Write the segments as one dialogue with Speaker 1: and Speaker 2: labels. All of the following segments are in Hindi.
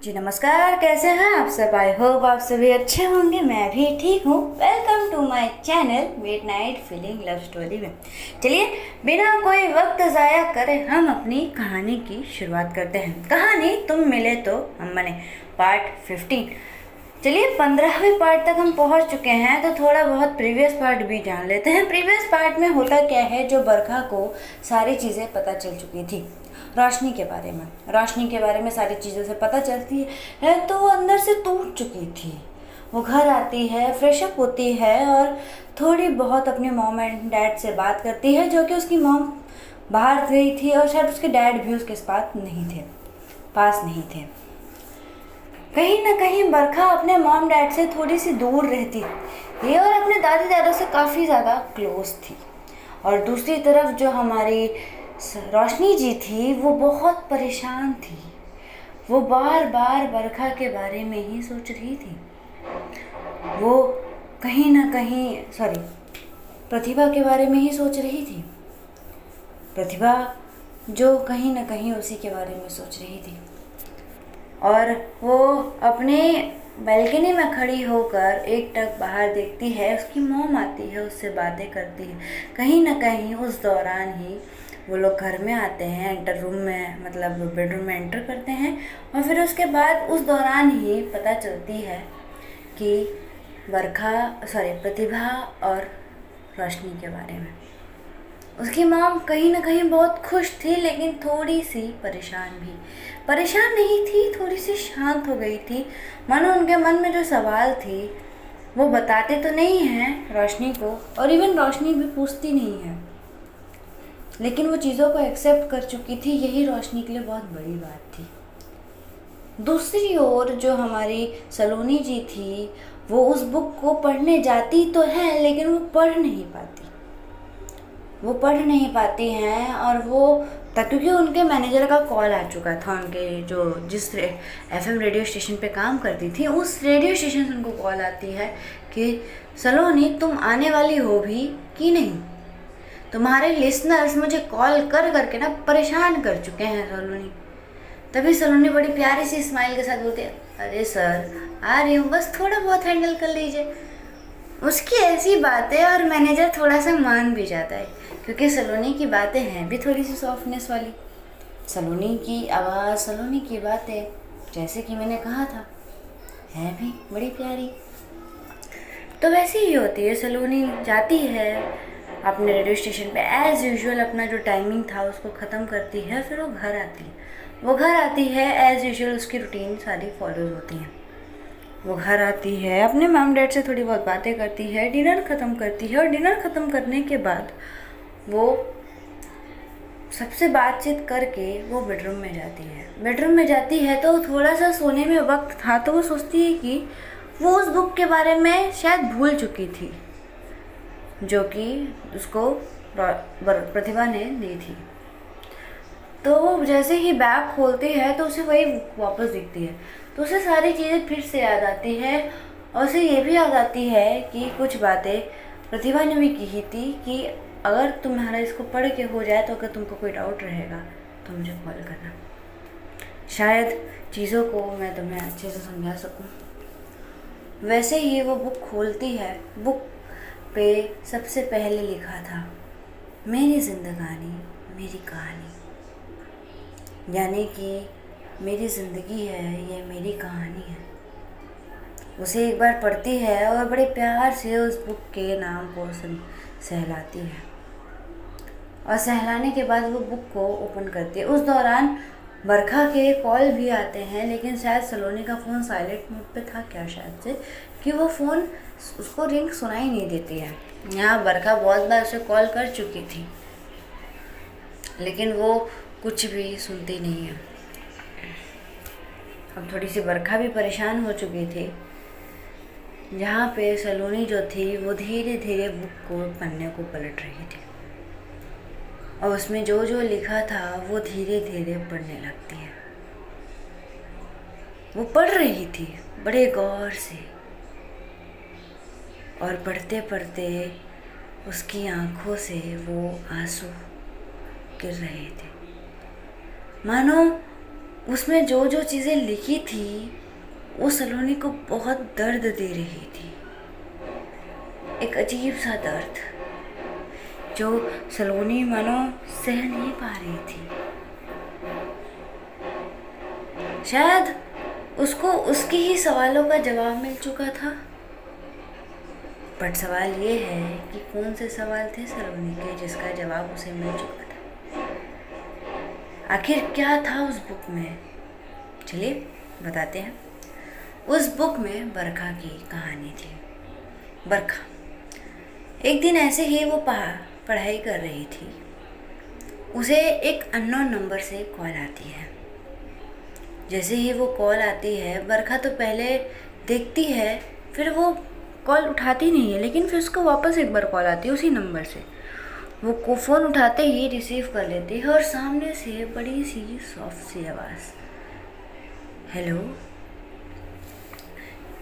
Speaker 1: जी नमस्कार, कैसे हैं आप सब। आई होप आप सभी अच्छे होंगे। मैं भी ठीक हूँ। Welcome to my channel midnight feeling love story में। चलिए बिना कोई वक्त ज़ाया करे हम अपनी कहानी की शुरुआत करते हैं। कहानी तुम मिले तो हम बने, पार्ट 15। चलिए 15वें पार्ट तक हम पहुँच चुके हैं, तो थोड़ा बहुत प्रीवियस पार्ट भी जान लेते हैं। प्रीवियस पार्ट में होता क्या है, जो बरखा को सारी चीज़ें पता चल चुकी थी रोशनी के बारे में सारी चीज़ों से पता चलती है, तो वो अंदर से टूट चुकी थी। वो घर आती है, फ्रेशअप होती है और थोड़ी बहुत अपने मॉम एंड डैड से बात करती है, जो कि उसकी मॉम बाहर गई थी और शायद उसके डैड भी उसके पास नहीं थे। कहीं ना कहीं बरखा अपने मॉम डैड से थोड़ी सी दूर रहती थी और अपने दादी दादा से काफ़ी ज़्यादा क्लोज थी। और दूसरी तरफ जो हमारी रोशनी जी थी, वो बहुत परेशान थी। वो बार बार बरखा के बारे में ही सोच रही थी। वो कहीं ना कहीं प्रतिभा के बारे में ही सोच रही थी। प्रतिभा जो कहीं ना कहीं उसी के बारे में सोच रही थी। और वो अपने बालकनी में खड़ी होकर एक टक बाहर देखती है। उसकी मॉम आती है, उससे बातें करती है। कहीं ना कहीं उस दौरान ही वो लोग घर में आते हैं, बेडरूम में एंटर करते हैं। और फिर उसके बाद उस दौरान ही पता चलती है कि प्रतिभा और रोशनी के बारे में। उसकी मॉम कहीं ना कहीं बहुत खुश थी, लेकिन थोड़ी सी परेशान नहीं थी, थोड़ी सी शांत हो गई थी। मानो उनके मन में जो सवाल थी वो बताते तो नहीं हैं रोशनी को, और इवन रोशनी भी पूछती नहीं है, लेकिन वो चीज़ों को एक्सेप्ट कर चुकी थी। यही रोशनी के लिए बहुत बड़ी बात थी। दूसरी ओर जो हमारी सलोनी जी थी, वो उस बुक को पढ़ने जाती तो है, लेकिन वो पढ़ नहीं पाती हैं। और वो क्योंकि उनके मैनेजर का कॉल आ चुका था, उनके जिस FM रेडियो स्टेशन पे काम करती थी, उस रेडियो स्टेशन से उनको कॉल आती है कि सलोनी तुम आने वाली हो भी कि नहीं। तुम्हारे लिसनर्स मुझे कॉल कर करके ना परेशान कर चुके हैं सलोनी। तभी सलोनी बड़ी प्यारी सी स्माइल के साथ बोलती है, अरे सर आ रही हूँ, बस थोड़ा बहुत हैंडल कर लीजिए। उसकी ऐसी बातें और मैनेजर थोड़ा सा मान भी जाता है, क्योंकि सलोनी की बातें हैं भी थोड़ी सी सॉफ्टनेस वाली। सलोनी की आवाज़, सलोनी की बातें, जैसे कि मैंने कहा था, है भी बड़ी प्यारी। तो वैसे ही होती है। सलोनी जाती है अपने रेडियो स्टेशन पे, एज़ यूजुअल अपना जो टाइमिंग था उसको ख़त्म करती है। फिर वो घर आती है एज़ यूजुअल, उसकी रूटीन सारी फॉलो होती हैं। वो घर आती है, अपने मॉम डैड से थोड़ी बहुत बातें करती है, डिनर ख़त्म करती है। और डिनर ख़त्म करने के बाद वो सबसे बातचीत करके वो बेडरूम में जाती है। तो थोड़ा सा सोने में वक्त था, तो वो सोचती है कि वो उस बुक के बारे में शायद भूल चुकी थी, जो कि उसको प्रतिभा ने दी थी। तो वो जैसे ही बैग खोलती है तो उसे वही वापस दिखती है, तो उसे सारी चीज़ें फिर से याद आती है। और उसे ये भी याद आती है कि कुछ बातें प्रतिभा ने भी की थी कि अगर तुम्हारा इसको पढ़ के हो जाए, तो अगर तुमको कोई डाउट रहेगा तो मुझे कॉल करना, शायद चीज़ों को मैं तुम्हें अच्छे से समझा सकूं। वैसे ही वो बुक खोलती है। बुक पे सबसे पहले लिखा था, मेरी जिंदगानी मेरी कहानी, यानी कि मेरी ज़िंदगी है, ये मेरी कहानी है। उसे एक बार पढ़ती है और बड़े प्यार से उस बुक के नाम को सहलाती है, और सहलाने के बाद वो बुक को ओपन करती है। उस दौरान बरखा के कॉल भी आते हैं, लेकिन शायद सलोनी का फ़ोन साइलेंट मोड पे था क्या, शायद से, कि वो फ़ोन उसको रिंग सुनाई नहीं देती है। यहाँ बरखा बहुत बार उसे कॉल कर चुकी थी, लेकिन वो कुछ भी सुनती नहीं है। अब थोड़ी सी बरखा भी परेशान हो चुकी थी। जहाँ पे सलोनी जो थी, वो धीरे धीरे बुक को पन्ने को पलट रही थी, और उसमें जो जो लिखा था वो धीरे धीरे पढ़ने लगती है। वो पढ़ रही थी बड़े गौर से, और पढ़ते पढ़ते उसकी आंखों से वो आंसू गिर रहे थे, मानो उसमें जो जो चीज़ें लिखी थी वो सलोनी को बहुत दर्द दे रही थी, एक अजीब सा दर्द जो सलोनी मानो सह नहीं पा रही थी। शायद उसको उसके ही सवालों का जवाब मिल चुका था, बट सवाल ये है कि कौन से सवाल थे सलोनी के जिसका जवाब उसे मिल चुका था। आखिर क्या था उस बुक में, चलिए बताते हैं। उस बुक में बरखा की कहानी थी। बरखा एक दिन ऐसे ही वो पढ़ाई कर रही थी, उसे एक अननोन नंबर से कॉल आती है। जैसे ही वो कॉल आती है, बरखा तो पहले देखती है, फिर वो कॉल उठाती नहीं है, लेकिन फिर उसको वापस एक बार कॉल आती है उसी नंबर से। वो फ़ोन उठाते ही रिसीव कर लेती है और सामने से बड़ी सी सॉफ्ट सी आवाज़, हेलो,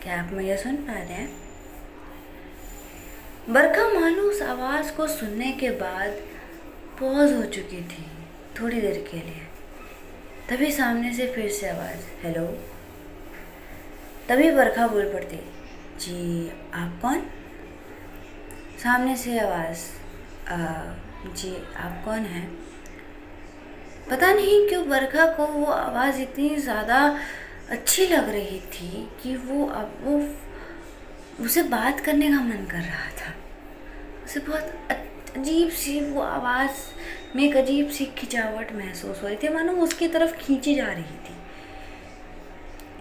Speaker 1: क्या आप मुझे सुन पा रहे हैं? बरखा मानो उस आवाज़ को सुनने के बाद पॉज हो चुकी थी थोड़ी देर के लिए। तभी सामने से फिर से आवाज़, हेलो। तभी बरखा बोल पड़ती, जी आप कौन? सामने से आवाज़, जी आप कौन हैं? पता नहीं क्यों बरखा को वो आवाज़ इतनी ज़्यादा अच्छी लग रही थी कि वो उसे बात करने का मन कर रहा था। उसे बहुत अजीब सी वो आवाज़ में एक अजीब सी खिंचावट महसूस हो रही थी, मानो उसकी तरफ खींची जा रही थी।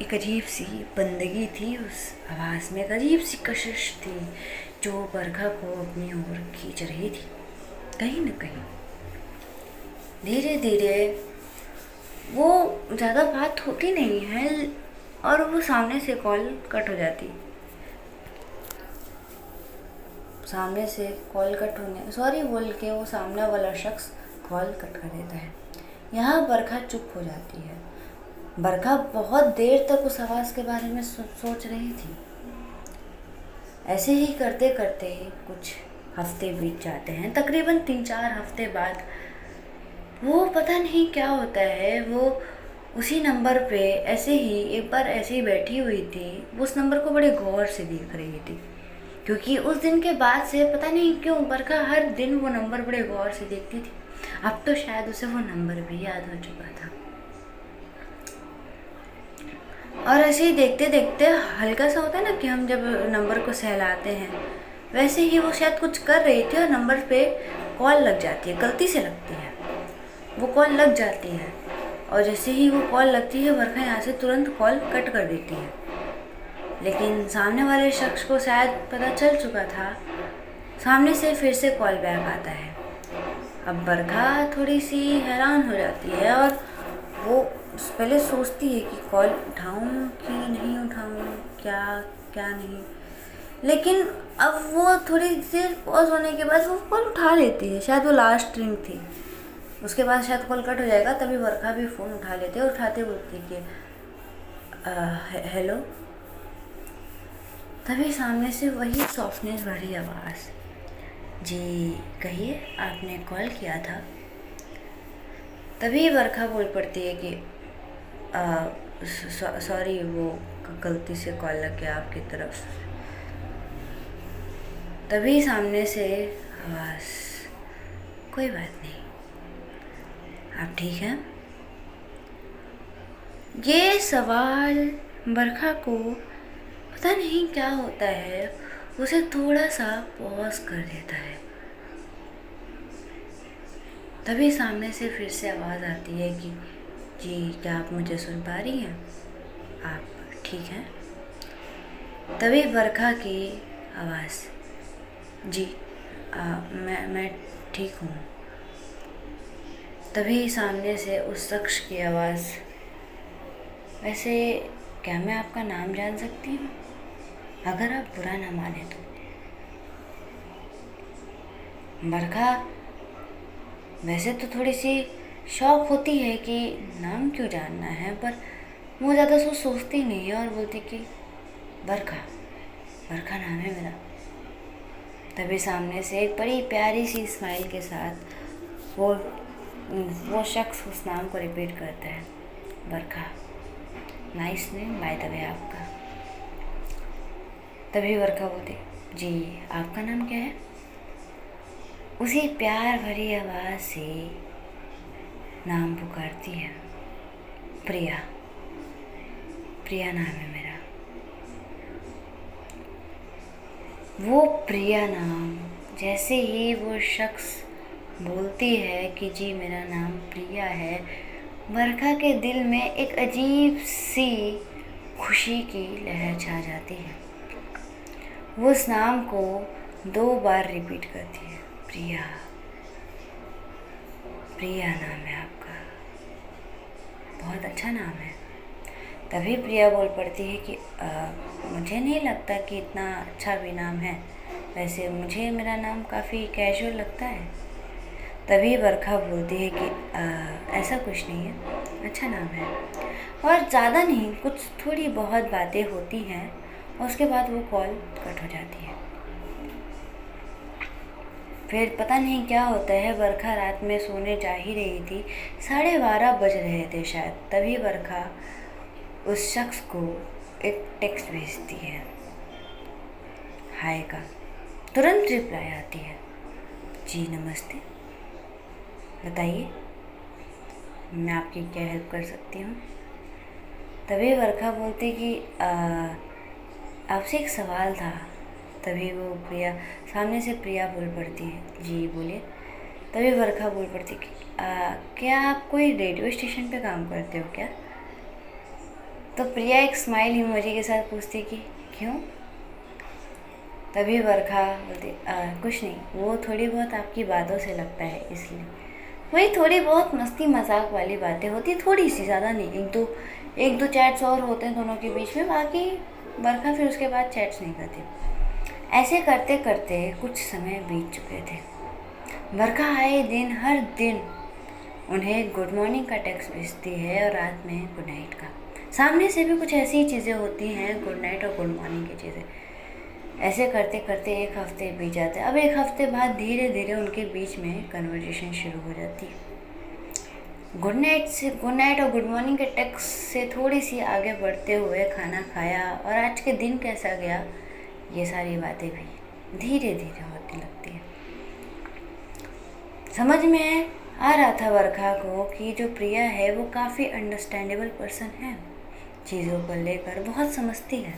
Speaker 1: एक अजीब सी बंदगी थी उस आवाज़ में, एक अजीब सी कशिश थी जो बरखा को अपनी ओर खींच रही थी। कहीं न कहीं धीरे धीरे वो ज़्यादा बात होती नहीं है और वो सामने से कॉल कट हो जाती। सामने से कॉल कट होने सॉरी बोल के वो सामने वाला शख्स कॉल कट कर देता है। यहाँ बरखा चुप हो जाती है। बरखा बहुत देर तक उस आवाज़ के बारे में सोच रही थी। ऐसे ही करते करते कुछ हफ्ते बीत जाते हैं। तकरीबन 3-4 हफ्ते बाद वो पता नहीं क्या होता है, वो उसी नंबर पे ऐसे ही एक बार ऐसे ही बैठी हुई थी। वो उस नंबर को बड़े गौर से देख रही थी, क्योंकि उस दिन के बाद से पता नहीं क्यों बरखा हर दिन वो नंबर बड़े गौर से देखती थी। अब तो शायद उसे वो नंबर भी याद हो चुका था। और ऐसे ही देखते देखते हल्का सा होता है ना कि हम जब नंबर को सहलाते हैं, वैसे ही वो शायद कुछ कर रही थी और नंबर पे कॉल लग जाती है, गलती से लगती है। वो कॉल लग जाती है और जैसे ही वो कॉल लगती है बरखा यहाँ से तुरंत कॉल कट कर देती है। लेकिन सामने वाले शख्स को शायद पता चल चुका था। सामने से फिर से कॉल बैक आता है। अब बरखा थोड़ी सी हैरान हो जाती है और वो पहले सोचती है कि कॉल उठाऊं कि नहीं उठाऊं, क्या नहीं। लेकिन अब वो थोड़ी देर पॉज होने के बाद वो कॉल उठा लेती है। शायद वो लास्ट रिंग थी, उसके बाद शायद कॉल कट हो जाएगा। तभी बरखा भी फ़ोन उठा लेते और उठाते बोलती कि हेलो। तभी सामने से वही सॉफ्टनेस भरी आवाज़, जी कहिए, आपने कॉल किया था। तभी बरखा बोल पड़ती है कि सॉरी, वो गलती से कॉल लग गया आपकी तरफ। तभी सामने से आवाज़, कोई बात नहीं, आप ठीक हैं? ये सवाल बरखा को पता नहीं क्या होता है, उसे थोड़ा सा पॉज कर देता है। तभी सामने से फिर से आवाज़ आती है कि जी क्या आप मुझे सुन पा रही हैं? आप ठीक हैं? तभी बरखा की आवाज़, जी मैं ठीक हूँ। तभी सामने से उस शख्स की आवाज़, वैसे क्या मैं आपका नाम जान सकती हूँ, अगर आप बुरा ना माने तो? बरखा वैसे तो थोड़ी सी शौक होती है कि नाम क्यों जानना है, पर वो ज़्यादा सोचती नहीं है और बोलती कि बरखा नाम है मेरा। तभी सामने से एक बड़ी प्यारी सी स्माइल के साथ वो शख्स उस नाम को रिपीट करता है, Barkha, nice name by the way आपका। तभी बरखा बोलती, जी आपका नाम क्या है? उसी प्यार भरी आवाज़ से नाम पुकारती है, प्रिया। प्रिया नाम है मेरा। वो प्रिया नाम जैसे ही वो शख्स बोलती है कि जी मेरा नाम प्रिया है, बरखा के दिल में एक अजीब सी खुशी की लहर छा जाती है। वो उस नाम को 2 बार रिपीट करती है, प्रिया। प्रिया नाम है आपका, बहुत अच्छा नाम है। तभी प्रिया बोल पड़ती है कि मुझे नहीं लगता कि इतना अच्छा भी नाम है, वैसे मुझे मेरा नाम काफ़ी कैजुअल लगता है। तभी बरखा बोलती है कि ऐसा कुछ नहीं है, अच्छा नाम है। और ज़्यादा नहीं, कुछ थोड़ी बहुत बातें होती हैं और उसके बाद वो कॉल कट हो जाती है। फिर पता नहीं क्या होता है, बरखा रात में सोने जा ही रही थी, 12:30 बज रहे थे शायद। तभी बरखा उस शख्स को एक टेक्स्ट भेजती है, हाय का। तुरंत रिप्लाई आती है, जी नमस्ते, बताइए मैं आपकी क्या हेल्प कर सकती हूँ। तभी बरखा बोलती कि आपसे एक सवाल था। तभी वो प्रिया, सामने से प्रिया बोल पड़ती है, जी बोलिए। तभी बरखा बोल पड़ती कि क्या आप कोई रेडियो स्टेशन पे काम करते हो क्या? तो प्रिया एक स्माइल इमोजी के साथ पूछती कि क्यों? तभी बरखा बोलती कुछ नहीं, वो थोड़ी बहुत आपकी बातों से लगता है इसलिए। वही थोड़ी बहुत मस्ती मजाक वाली बातें होती, थोड़ी सी, ज़्यादा नहीं। एक दो चैट्स और होते हैं दोनों के बीच में, बाकी बरखा फिर उसके बाद चैट्स नहीं करती। ऐसे करते करते कुछ समय बीत चुके थे। बरखा आए दिन, हर दिन उन्हें गुड मॉर्निंग का टेक्स्ट भेजती है और रात में गुड नाइट का। सामने से भी कुछ ऐसी ही चीज़ें होती हैं, गुड नाइट और गुड मॉर्निंग की चीज़ें। ऐसे करते करते 1 हफ्ते बीत जाते हैं। अब 1 हफ्ते बाद धीरे धीरे उनके बीच में कन्वर्सेशन शुरू हो जाती है। गुड नाइट और गुड मॉर्निंग के टेक्स्ट से थोड़ी सी आगे बढ़ते हुए खाना खाया और आज के दिन कैसा गया, ये सारी बातें भी धीरे धीरे होती लगती है। समझ में आ रहा था बरखा को कि जो प्रिया है वो काफ़ी अंडरस्टैंडेबल पर्सन है, चीज़ों को लेकर बहुत समझती है।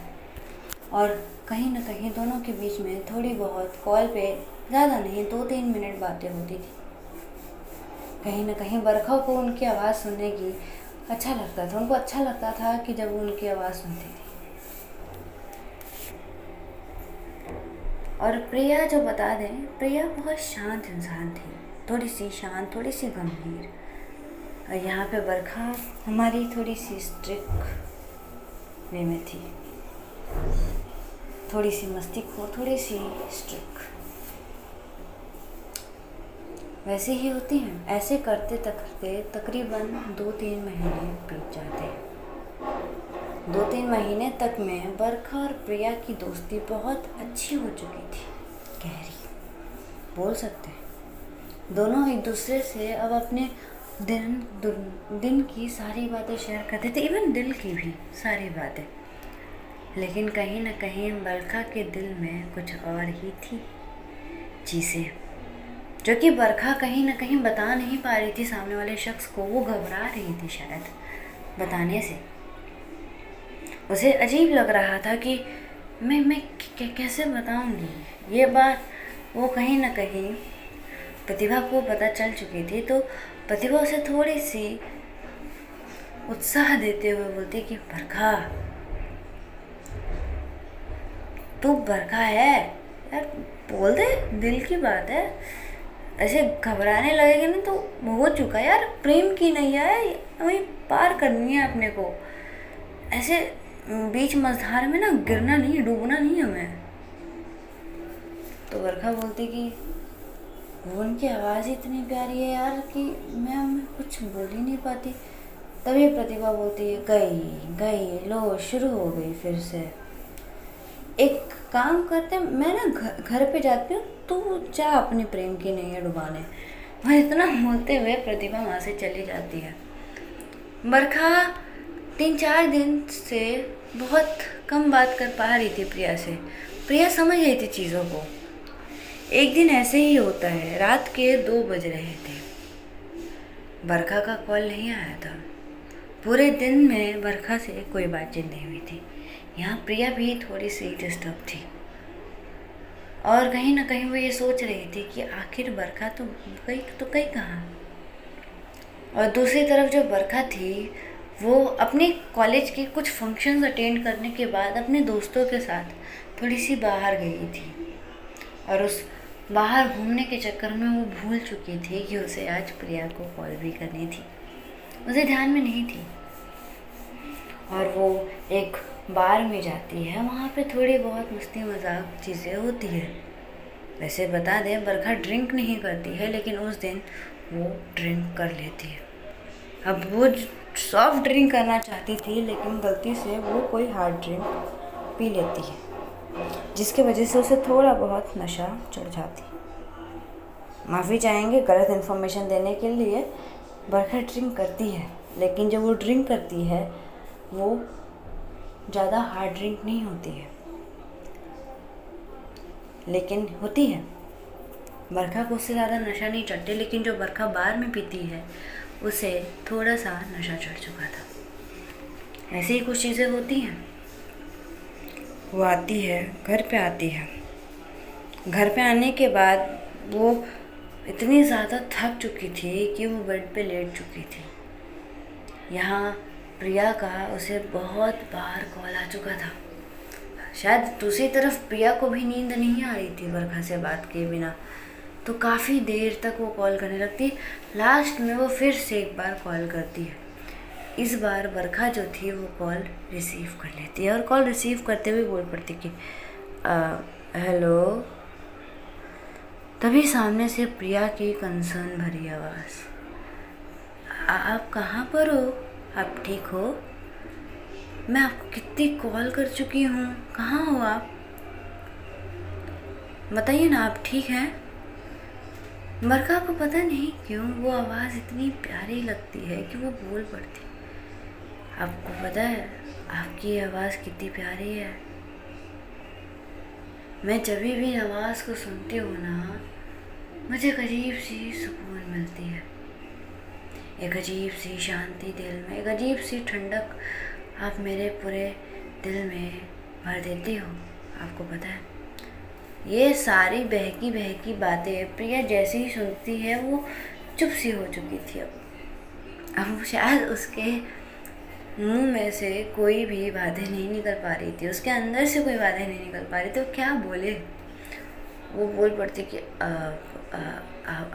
Speaker 1: और कहीं ना कहीं दोनों के बीच में थोड़ी बहुत कॉल पे, ज़्यादा नहीं, 2-3 मिनट बातें होती थी। कहीं ना कहीं बरखा को उनकी आवाज़ सुनने की अच्छा लगता था। उनको अच्छा लगता था कि जब वो उनकी आवाज़ सुनती थी। और प्रिया, जो बता दें, प्रिया बहुत शांत इंसान थी, थोड़ी सी शांत, थोड़ी सी गंभीर। और यहाँ पे बरखा हमारी थोड़ी सी स्ट्रिक्ट वे में थी, थोड़ी सी मस्तीखोर, थोड़ी सी स्ट्रिक्ट, वैसे ही होती हैं। ऐसे करते करते तकरीबन 2-3 महीने बीत जाते हैं। 2-3 महीने तक में बरखा और प्रिया की दोस्ती बहुत अच्छी हो चुकी थी, गहरी बोल सकते हैं। दोनों एक दूसरे से अब अपने दिन की सारी बातें शेयर करते थे, इवन दिल की भी सारी बातें। लेकिन कहीं ना कहीं बरखा के दिल में कुछ और ही थी चीज़ें, जो कि बरखा कहीं ना कहीं बता नहीं पा रही थी सामने वाले शख्स को। वो घबरा रही थी शायद बताने से। उसे अजीब लग रहा था कि मैं कैसे बताऊंगी ये बात। वो कहीं ना कहीं प्रतिभा को पता चल चुकी थी, तो प्रतिभा उसे थोड़ी सी उत्साह देते हुए बोलती कि बरखा, तू बरखा है यार, बोल दे, दिल की बात है। ऐसे घबराने लगेगी ना तो हो चुका यार, प्रेम की नैया है, वहीं पार करनी है अपने को। ऐसे बीच मझधार में ना गिरना नहीं, डूबना नहीं हमें। तो बरखा बोलती कि वो उनकी आवाज़ ही इतनी प्यारी है यार कि मैं कुछ बोल ही नहीं पाती। तभी प्रतिभा बोलती है, गई लो, शुरू हो गई फिर से। एक काम करते, मैं ना घर पे जाती हूँ, तू जा अपनी प्रेम की नैया डुबाने। और इतना बोलते हुए प्रतिभा वहाँ से चली जाती है। बरखा 3-4 दिन से बहुत कम बात कर पा रही थी प्रिया से। प्रिया समझ रही थी चीज़ों को। एक दिन ऐसे ही होता है, रात के 2 बज रहे थे। बरखा का कॉल नहीं आया था। पूरे दिन में बरखा से कोई बातचीत नहीं हुई थी। यहाँ प्रिया भी थोड़ी सी डिस्टर्ब थी और कहीं ना कहीं वो ये सोच रही थी कि आखिर बरखा तो कहीं कहाँ। और दूसरी तरफ जो बरखा थी वो अपने कॉलेज के कुछ फंक्शंस अटेंड करने के बाद अपने दोस्तों के साथ थोड़ी सी बाहर गई थी और उस बाहर घूमने के चक्कर में वो भूल चुकी थी कि उसे आज प्रिया को कॉल भी करनी थी। उसे ध्यान में नहीं थी और वो एक बार में जाती है। वहाँ पे थोड़ी बहुत मस्ती मजाक चीज़ें होती है। वैसे बता दें, बरखा ड्रिंक नहीं करती है, लेकिन उस दिन वो ड्रिंक कर लेती है। अब वो सॉफ्ट ड्रिंक करना चाहती थी, लेकिन गलती से वो कोई हार्ड ड्रिंक पी लेती है, जिसकी वजह से उसे थोड़ा बहुत नशा चढ़ जाती। माफ़ी चाहेंगे गलत इन्फॉर्मेशन देने के लिए। बरखा ड्रिंक करती है, लेकिन जब वो ड्रिंक करती है वो ज़्यादा हार्ड ड्रिंक नहीं होती है, लेकिन होती है। बरखा को उससे ज़्यादा नशा नहीं चढ़ती, लेकिन जो बरखा बार में पीती है उसे थोड़ा सा नशा चढ़ चुका था। ऐसे ही कुछ चीज़ें होती हैं। वो आती है, घर पे आती है। घर पे आने के बाद वो इतनी ज़्यादा थक चुकी थी कि वो बेड पे लेट चुकी थी। यहाँ प्रिया का उसे बहुत बार कॉल आ चुका था। शायद दूसरी तरफ प्रिया को भी नींद नहीं आ रही थी बरखा से बात किए बिना, तो काफ़ी देर तक वो कॉल करने लगती। लास्ट में वो फिर से एक बार कॉल करती है। इस बार बरखा जो थी वो कॉल रिसीव कर लेती है और कॉल रिसीव करते हुए बोल पड़ती कि हेलो। तभी सामने से प्रिया की कंसर्न भरी आवाज़, आप कहाँ पर हो? आप ठीक हो? मैं आपको कितनी कॉल कर चुकी हूँ, कहाँ हो आप? बताइए ना, आप ठीक हैं? बरखा को पता नहीं क्यों वो आवाज़ इतनी प्यारी लगती है कि वो बोल पड़ती। आपको पता है आपकी आवाज़ कितनी प्यारी है? मैं जब भी आवाज़ को सुनती हूँ ना, मुझे एक अजीब सी सुकून मिलती है, एक अजीब सी शांति दिल में, एक अजीब सी ठंडक आप मेरे पूरे दिल में भर देती हो। आपको पता है, ये सारी बहकी बहकी बातें प्रिया जैसे ही सुनती है वो चुप सी हो चुकी थी। अब शायद उसके मुंह में से कोई भी बातें नहीं निकल पा रही थी, उसके अंदर से कोई बातें नहीं निकल पा रही थी। वो क्या बोले? वो बोल पड़ती कि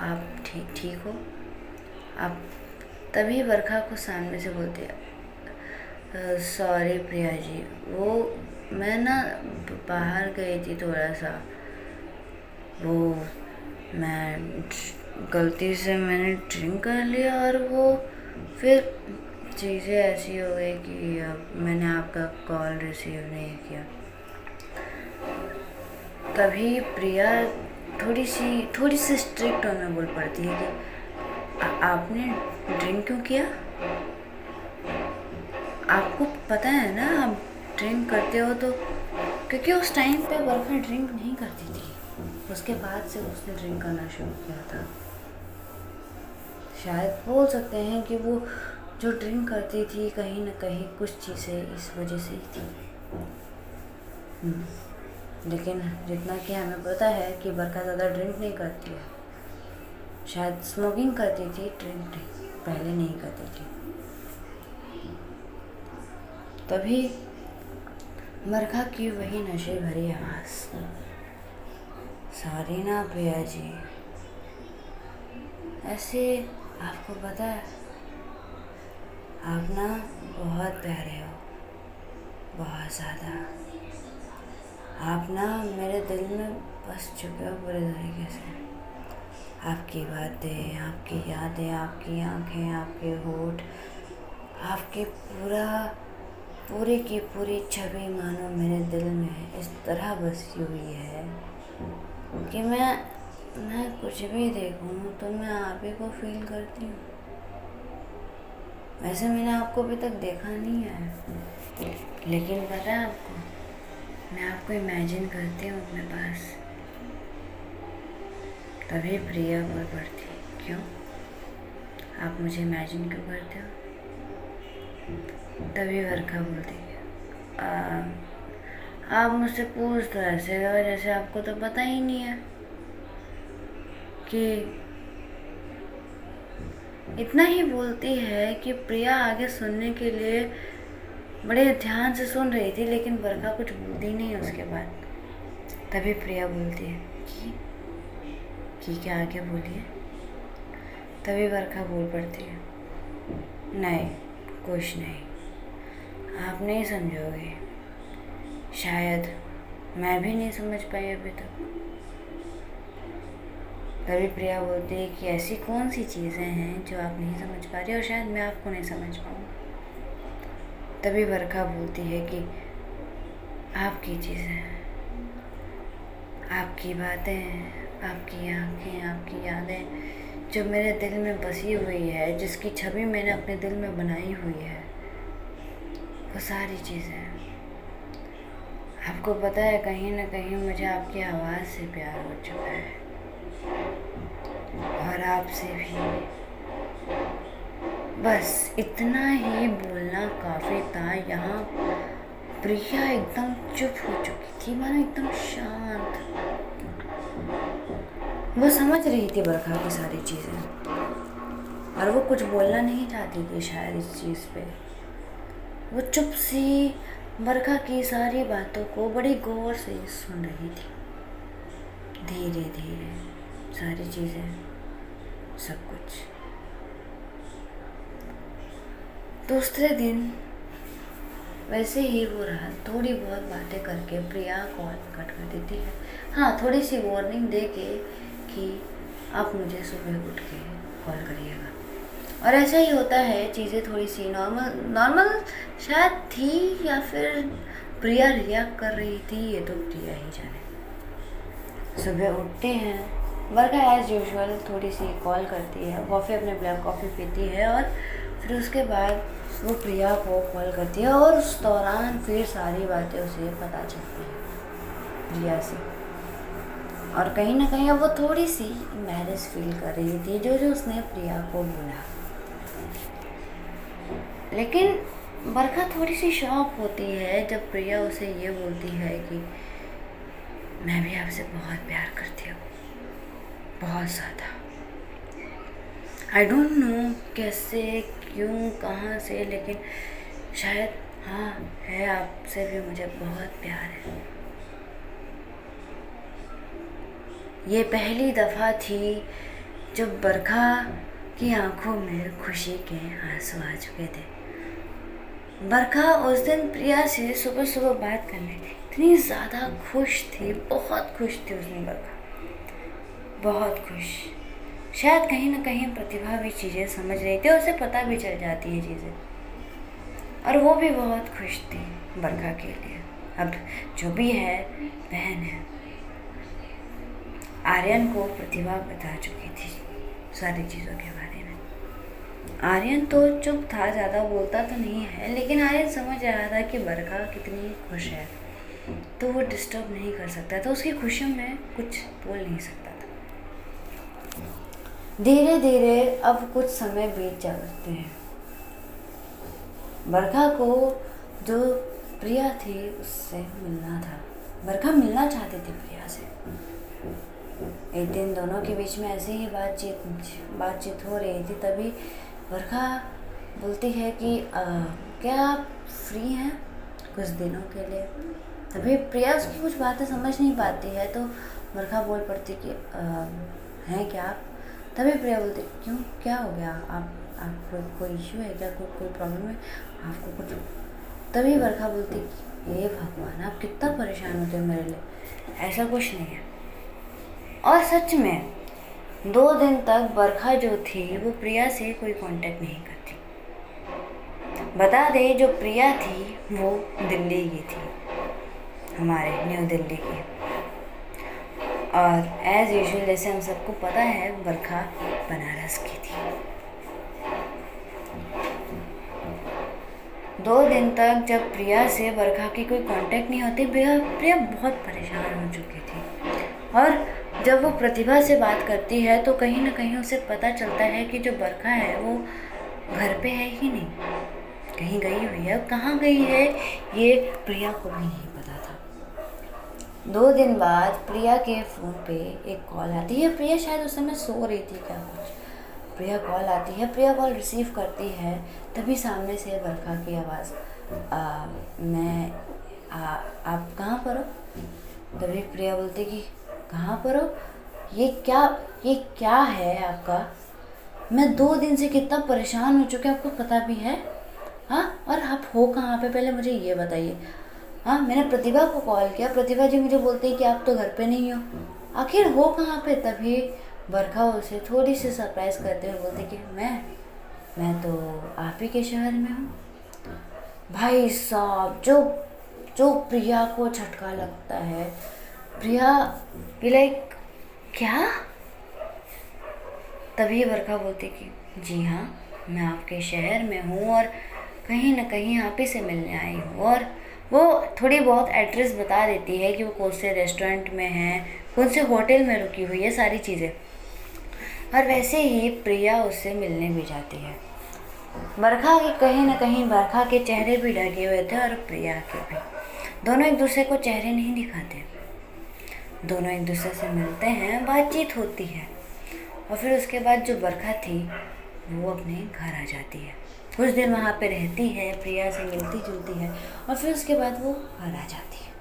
Speaker 1: आप ठीक हो आप? तभी बरखा को सामने से बोलते, सॉरी प्रिया जी, वो मैं ना बाहर गई थी थोड़ा सा, वो मैं गलती से मैंने ड्रिंक कर लिया और वो फिर चीज़ें ऐसी हो गई कि अब मैंने आपका कॉल रिसीव नहीं किया। तभी प्रिया थोड़ी सी स्ट्रिक्ट टोन में बोल पड़ती है कि आपने ड्रिंक क्यों किया? आपको पता है ना आप ड्रिंक करते हो तो, क्योंकि उस टाइम पे बरखा ड्रिंक नहीं करती थी, उसके बाद से उसने ड्रिंक करना शुरू किया था। शायद बोल सकते हैं कि वो जो ड्रिंक करती थी कहीं ना कहीं कुछ चीज़ें इस वजह से ही थी। लेकिन जितना कि हमें पता है कि बरखा ज़्यादा ड्रिंक नहीं करती है, शायद स्मोकिंग करती थी, ड्रिंक पहले नहीं करती थी। तभी बरखा की वही नशे भरी आवाज़, सॉरी ना प्रिया जी, ऐसे आपको पता है आप ना बहुत प्यारे हो, बहुत ज़्यादा। आप ना मेरे दिल में बस चुके हो पूरे तरीके से। आपकी बातें, आपकी यादें, आपकी आँखें, आपके होठ, आपकी पूरी की पूरी छवि मानो मेरे दिल में इस तरह बसी हुई है कि मैं कुछ भी देखूं तो मैं आप ही को फील करती हूँ। वैसे मैंने आपको अभी तक देखा नहीं है, लेकिन पता है आपको, मैं आपको इमेजिन करती हूँ अपने पास। तभी प्रिया बोल पड़ती, क्यों आप मुझे इमेजिन क्यों करते हो? तभी वर्षा बोलती है, आप मुझसे पूछ तो ऐसे हो जैसे आपको तो पता ही नहीं है कि इतना ही बोलती है कि प्रिया आगे सुनने के लिए बड़े ध्यान से सुन रही थी, लेकिन वर्षा कुछ बोलती नहीं उसके बाद। तभी प्रिया बोलती है कि क्या आगे बोलिए। तभी वर्षा बोल पड़ती है, नहीं कुछ नहीं, आप नहीं समझोगे, शायद मैं भी नहीं समझ पाई अभी तक। तभी प्रिया बोलती है कि ऐसी कौन सी चीज़ें हैं जो आप नहीं समझ पा रही और शायद मैं आपको नहीं समझ पाऊँ। तभी वर्षा बोलती है कि आपकी चीज़ें, आपकी बातें, आपकी आँखें, आपकी यादें जो मेरे दिल में बसी हुई है, जिसकी छवि मैंने अपने दिल में बनाई हुई है, वो सारी चीज़ें। आपको पता है कहीं ना कहीं मुझे आपकी आवाज़ से प्यार हो चुका है, और आपसे भी। बस इतना ही बोलना काफ़ी था। यहाँ प्रिया एकदम चुप हो चुकी थी, मानो एकदम शांत। वो समझ रही थी वर्षा की सारी चीज़ें, और वो कुछ बोलना नहीं चाहती थी शायद इस चीज़ पे। वो चुप सी वर्षा की सारी बातों को बड़ी गौर से सुन रही थी। धीरे धीरे सारी चीज़ें, सब कुछ। दूसरे दिन वैसे ही हो रहा, थोड़ी बहुत बातें करके प्रिया कॉल कट कर देती है। हाँ, थोड़ी सी वार्निंग दे के कि आप मुझे सुबह उठ के कॉल करिएगा। और ऐसा ही होता है, चीज़ें थोड़ी सी नॉर्मल शायद थी, या फिर प्रिया रिएक्ट कर रही थी, ये तो प्रिया ही जाने। सुबह उठते हैं, वर्षा एज यूजुअल थोड़ी सी कॉल करती है, कॉफ़ी अपने ब्लैक कॉफ़ी पीती है, और फिर उसके बाद वो प्रिया को कॉल करती है, और उस दौरान फिर सारी बातें उसे पता चलती हैं प्रिया से। और कहीं ना कहीं अब वो थोड़ी सी एम्बैरेस फील कर रही थी जो उसने प्रिया को बोला। लेकिन वर्षा थोड़ी सी शॉक होती है जब प्रिया उसे ये बोलती है कि मैं भी आपसे बहुत प्यार करती हूँ, बहुत ज़्यादा। आई डोंट नो कैसे, क्यों, कहाँ से, लेकिन शायद हाँ है, आपसे भी मुझे बहुत प्यार है। ये पहली दफ़ा थी जब वर्षा की आंखों में खुशी के आंसू आ चुके थे। वर्षा उस दिन प्रिया से सुबह सुबह बात करने इतनी ज़्यादा खुश थी, बहुत खुश थी उस दिन वर्षा, बहुत खुश। शायद कहीं ना कहीं प्रतिभा भी चीज़ें समझ रही थी, उसे पता भी चल जाती है चीज़ें, और वो भी बहुत खुश थी वर्षा के लिए। अब जो भी है बहन है। आर्यन को प्रतिभा बता चुकी थी सारी चीज़ों के बारे में। आर्यन तो चुप था, ज़्यादा बोलता तो नहीं है, लेकिन आर्यन समझ रहा था कि वर्षा कितनी खुश है, तो वो डिस्टर्ब नहीं कर सकता था, उसकी खुशियों में कुछ बोल नहीं सकता था। धीरे धीरे अब कुछ समय बीत जाते हैं। वर्षा को जो प्रिया थी उससे मिलना था, वर्षा मिलना चाहती थी प्रिया से। एक दिन दोनों के बीच में ऐसे ही बातचीत हो रही थी, तभी वर्षा बोलती है कि क्या आप फ्री हैं कुछ दिनों के लिए? तभी प्रिया उसकी कुछ बातें समझ नहीं पाती है, तो वर्षा बोल पड़ती कि हैं क्या आप? तभी प्रिया बोलती, क्यों, क्या हो गया? आप कोई इशू है क्या, कोई प्रॉब्लम है आपको कुछ? तभी वर्षा बोलती, हे भगवान, आप कितना परेशान होते हो मेरे लिए, ऐसा कुछ नहीं है। और सच में 2 दिन तक वर्षा जो थी वो प्रिया से कोई कांटेक्ट नहीं करती। बता दे, जो प्रिया थी वो दिल्ली की थी, हमारे न्यू दिल्ली की, और एज यूजुअल जैसे हम सबको पता है वर्षा बनारस की थी। 2 दिन तक जब प्रिया से बरखा की कोई कांटेक्ट नहीं होती, प्रिया बहुत परेशान हो चुकी थी। और जब वो प्रतिभा से बात करती है तो कहीं ना कहीं उसे पता चलता है कि जो बरखा है वो घर पे है ही नहीं, कहीं गई हुई है। कहाँ गई है ये प्रिया को भी नहीं पता था। 2 दिन बाद प्रिया के फ़ोन पे एक कॉल आती है। प्रिया शायद उस समय सो रही थी क्या कुछ। प्रिया कॉल आती है, प्रिया कॉल रिसीव करती है, तभी सामने से बरखा की आवाज़, आप कहाँ पर हो? तभी प्रिया बोलती कि कहाँ पर हो? ये क्या है आपका? मैं 2 दिन से कितना परेशान हो चुकी, आपको पता भी है? हाँ, और आप हो कहाँ पे, पहले मुझे ये बताइए। हाँ, मैंने प्रतिभा को कॉल किया, प्रतिभा जी मुझे बोलते हैं कि आप तो घर पे नहीं हो, आखिर हो कहाँ पे? तभी बरखा उसे थोड़ी सी सरप्राइज़ करते हुए बोलती कि मैं तो आप ही के शहर में हूँ। भाई साहब, जो प्रिया को झटका लगता है। प्रिया लाइक क्या? तभी बरखा बोलती कि जी हाँ, मैं आपके शहर में हूँ और कहीं ना कहीं आप ही से मिलने आई हूँ। और वो थोड़ी बहुत एड्रेस बता देती है कि वो कौन से रेस्टोरेंट में है, कौन से होटल में रुकी हुई है, सारी चीज़ें। और वैसे ही प्रिया उससे मिलने भी जाती है। बरखा के कहीं ना कहीं बरखा के चेहरे भी ढके हुए थे और प्रिया के भी। दोनों एक दूसरे को चेहरे नहीं दिखाते, दोनों एक दूसरे से मिलते हैं, बातचीत होती है। और फिर उसके बाद जो बरखा थी वो अपने घर आ जाती है, कुछ दिन वहाँ पे रहती है, प्रिया से मिलती जुलती है और फिर उसके बाद वो घर आ जाती है।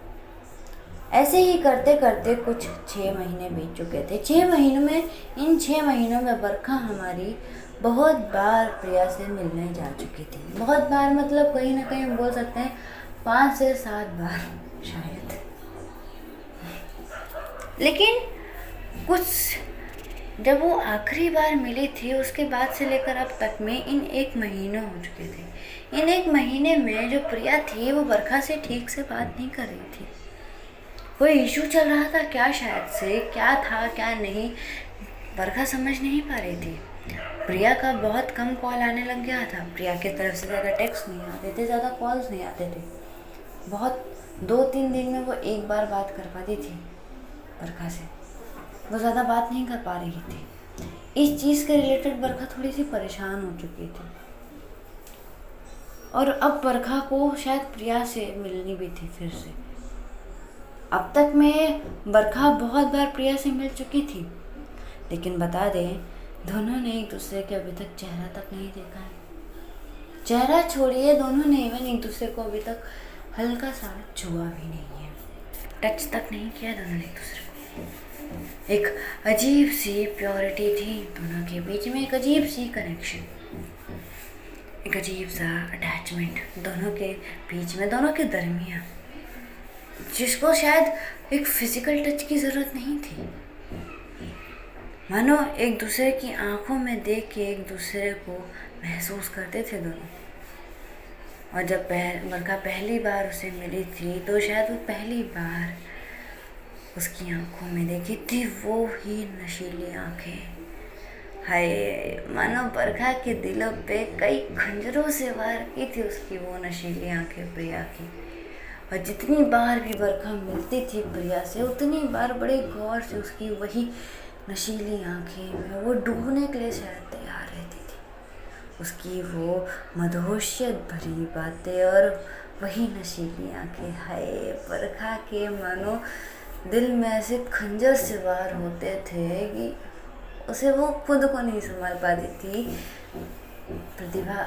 Speaker 1: ऐसे ही करते करते कुछ 6 महीने बीत चुके थे। 6 महीनों में, इन 6 महीनों में बरखा हमारी बहुत बार प्रिया से मिलने जा चुकी थी। बहुत बार मतलब कहीं ना कहीं बोल सकते हैं 5 से 7 बार शायद। लेकिन कुछ जब वो आखिरी बार मिली थी उसके बाद से लेकर अब तक में इन 1 महीने हो चुके थे। इन 1 महीने में जो प्रिया थी वो बरखा से ठीक से बात नहीं कर रही थी। कोई इशू चल रहा था क्या, शायद से क्या था क्या नहीं, बरखा समझ नहीं पा रही थी। प्रिया का बहुत कम कॉल आने लग गया था, प्रिया की तरफ से ज़्यादा टेक्स्ट नहीं आते थे, ज़्यादा कॉल्स नहीं आते थे। बहुत 2-3 दिन में वो एक बार बात कर पाती थी बरखा से, वो ज़्यादा बात नहीं कर पा रही थी। इस चीज़ के रिलेटेड बरखा थोड़ी सी परेशान हो चुकी थी और अब बरखा को शायद प्रिया से मिलनी भी थी फिर से। अब तक में बरखा बहुत बार प्रिया से मिल चुकी थी, लेकिन बता दें दोनों ने एक दूसरे के अभी तक चेहरा तक नहीं देखा है। चेहरा छोड़िए, दोनों ने इवन एक दूसरे को अभी तक हल्का सा छुआ भी नहीं है, टच तक नहीं किया दोनों ने एक दूसरे को। एक अजीब सी प्योरिटी थी दोनों के बीच में, एक अजीब सी कनेक्शन, एक अजीब सा अटैचमेंट दोनों के बीच में, दोनों के दरमियान, जिसको शायद एक फिजिकल टच की ज़रूरत नहीं थी। मानो एक दूसरे की आंखों में देख के एक दूसरे को महसूस करते थे दोनों। और जब बरखा पहली बार उसे मिली थी तो शायद वो पहली बार उसकी आंखों में देखी थी वो ही नशीली आंखें। हाय, मानो बरखा के दिलों पे कई खंजरों से वार की थी उसकी वो नशीली आंखें प्रिया की। और जितनी बार भी बरखा मिलती थी प्रिया से, उतनी बार बड़े गौर से उसकी वही नशीली आंखें में वो डूबने के लिए शायद तैयार रहती थी। उसकी वो मदहोशियत भरी बातें और वही नशीली आंखें, हाय बरखा के मानो दिल में ऐसे खंजर से वार होते थे कि उसे वो खुद को नहीं संभाल पाती थी। प्रतिभा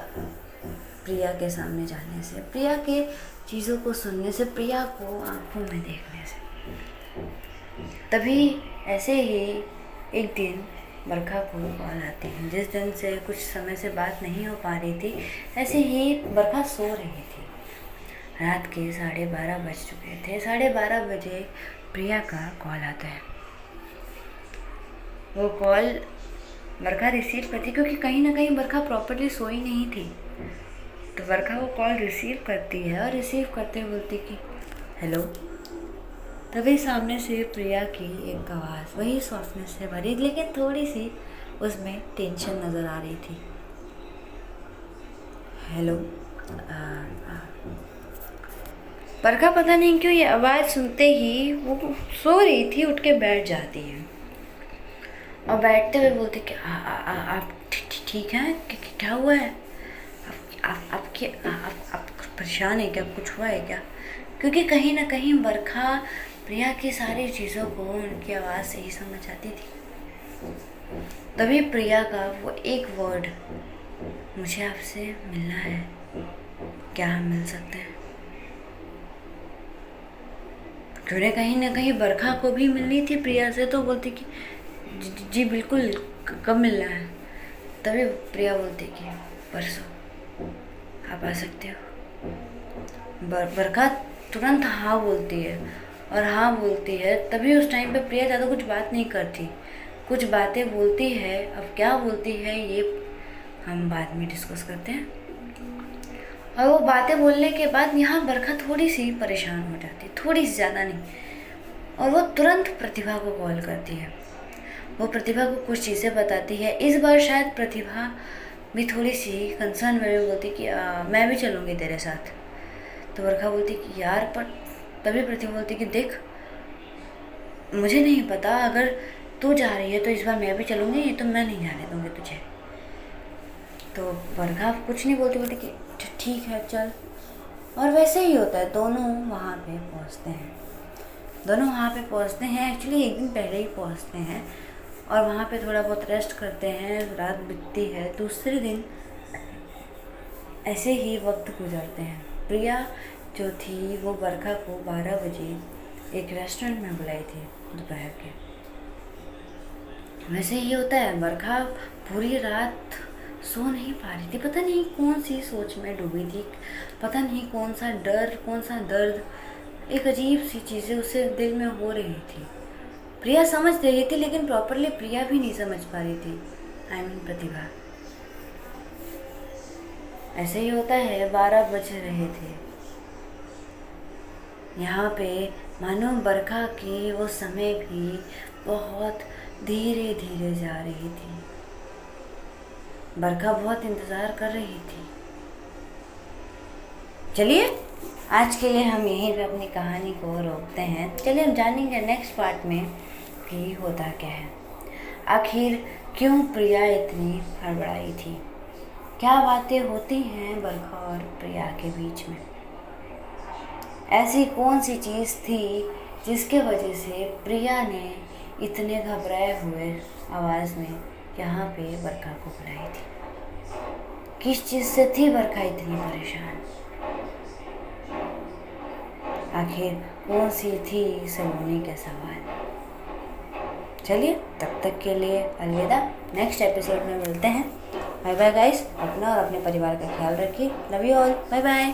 Speaker 1: प्रिया के सामने जाने से, प्रिया के चीज़ों को सुनने से, प्रिया को आंखों में देखने से। तभी ऐसे ही एक दिन बरखा को कॉल आती है। जिस दिन से कुछ समय से बात नहीं हो पा रही थी, ऐसे ही बरखा सो रही थी। रात के 12:30 बज चुके थे। 12:30 बजे प्रिया का कॉल आता है। वो कॉल बरखा रिसीव करती, क्योंकि कहीं ना कहीं बरखा प्रॉपर्ली सोई नहीं थी। तो बरखा वो कॉल रिसीव करती है और रिसीव करते बोलती कि हेलो। तभी सामने से प्रिया की एक आवाज़, वही सॉफ्टनेस से भरी, लेकिन थोड़ी सी उसमें टेंशन नज़र आ रही थी। हेलो, बरखा पता नहीं क्यों ये आवाज़ सुनते ही वो सो रही थी, उठ के बैठ जाती है और बैठते हुए बोलती कि आप ठीक हैं? क्या हुआ है? आप परेशान है क्या? कुछ हुआ है क्या? क्योंकि कहीं ना कहीं बरखा प्रिया की सारी चीज़ों को उनकी आवाज़ से ही समझ आती थी। तभी प्रिया का वो एक वर्ड, मुझे आपसे मिलना है, क्या हम मिल सकते हैं? क्योंकि कहीं ना कहीं बरखा को भी मिलनी थी प्रिया से, तो बोलती कि जी बिल्कुल, कब मिलना है? तभी प्रिया बोलती कि परसों आप आ सकते हो। बरखा तुरंत हाँ बोलती है, और हाँ बोलती है तभी उस टाइम पे प्रिया ज़्यादा कुछ बात नहीं करती, कुछ बातें बोलती है। अब क्या बोलती है ये हम बाद में डिस्कस करते हैं। और वो बातें बोलने के बाद यहाँ बरखा थोड़ी सी परेशान हो जाती, थोड़ी सी, ज़्यादा नहीं, और वो तुरंत प्रतिभा को कॉल करती है। वो प्रतिभा को कुछ चीज़ें बताती है। इस बार शायद प्रतिभा भी थोड़ी सी कंसर्न में बोलती कि मैं भी चलूँगी तेरे साथ। तो बरखा बोलती कि यार, पर तभी प्रतिभा बोलती कि देख, मुझे नहीं पता, अगर तू जा रही है तो इस बार मैं भी चलूँगी, नहीं तो मैं नहीं जाने दूँगी तुझे। तो बरखा कुछ नहीं बोलती, बोलती कि ठीक है चल। और वैसे ही होता है, दोनों वहाँ पे पहुँचते हैं। एक्चुअली एक दिन पहले ही पहुँचते हैं और वहाँ पे थोड़ा बहुत रेस्ट करते हैं। रात बीतती है, दूसरे दिन ऐसे ही वक्त गुजरते हैं। प्रिया जो थी वो बरखा को 12 बजे एक रेस्टोरेंट में बुलाई थी दोपहर के। वैसे ही होता है, बरखा पूरी रात सो नहीं पा रही थी, पता नहीं कौन सी सोच में डूबी थी, पता नहीं कौन सा डर, कौन सा दर्द, एक अजीब सी चीज़ें उससे दिल में हो रही थी। प्रिया समझ रही थी, लेकिन प्रॉपरली प्रिया भी नहीं समझ पा रही थी, प्रतिभा। ऐसे ही होता है, 12 बज रहे थे। यहाँ पे मानो बरखा की वो समय भी बहुत धीरे धीरे जा रही थी। बरखा बहुत इंतज़ार कर रही थी। चलिए, आज के लिए हम यहीं पे अपनी कहानी को रोकते हैं। चलिए हम जानेंगे नेक्स्ट पार्ट में कि होता क्या है, आखिर क्यों प्रिया इतनी हड़बड़ाई थी, क्या बातें होती हैं बरखा और प्रिया के बीच में, ऐसी कौन सी चीज़ थी जिसके वजह से प्रिया ने इतने घबराए हुए आवाज़ में यहाँ पे बरखा को बुलाई थी। किस चीज़ से थी बरखा इतनी परेशान, आखिर कौन सी थी सलोनी के सवाल। चलिए, तब तक के लिए अलविदा, नेक्स्ट एपिसोड में मिलते हैं। बाय बाय गाइस, अपना और अपने परिवार का ख्याल रखिए। Love you all, bye bye.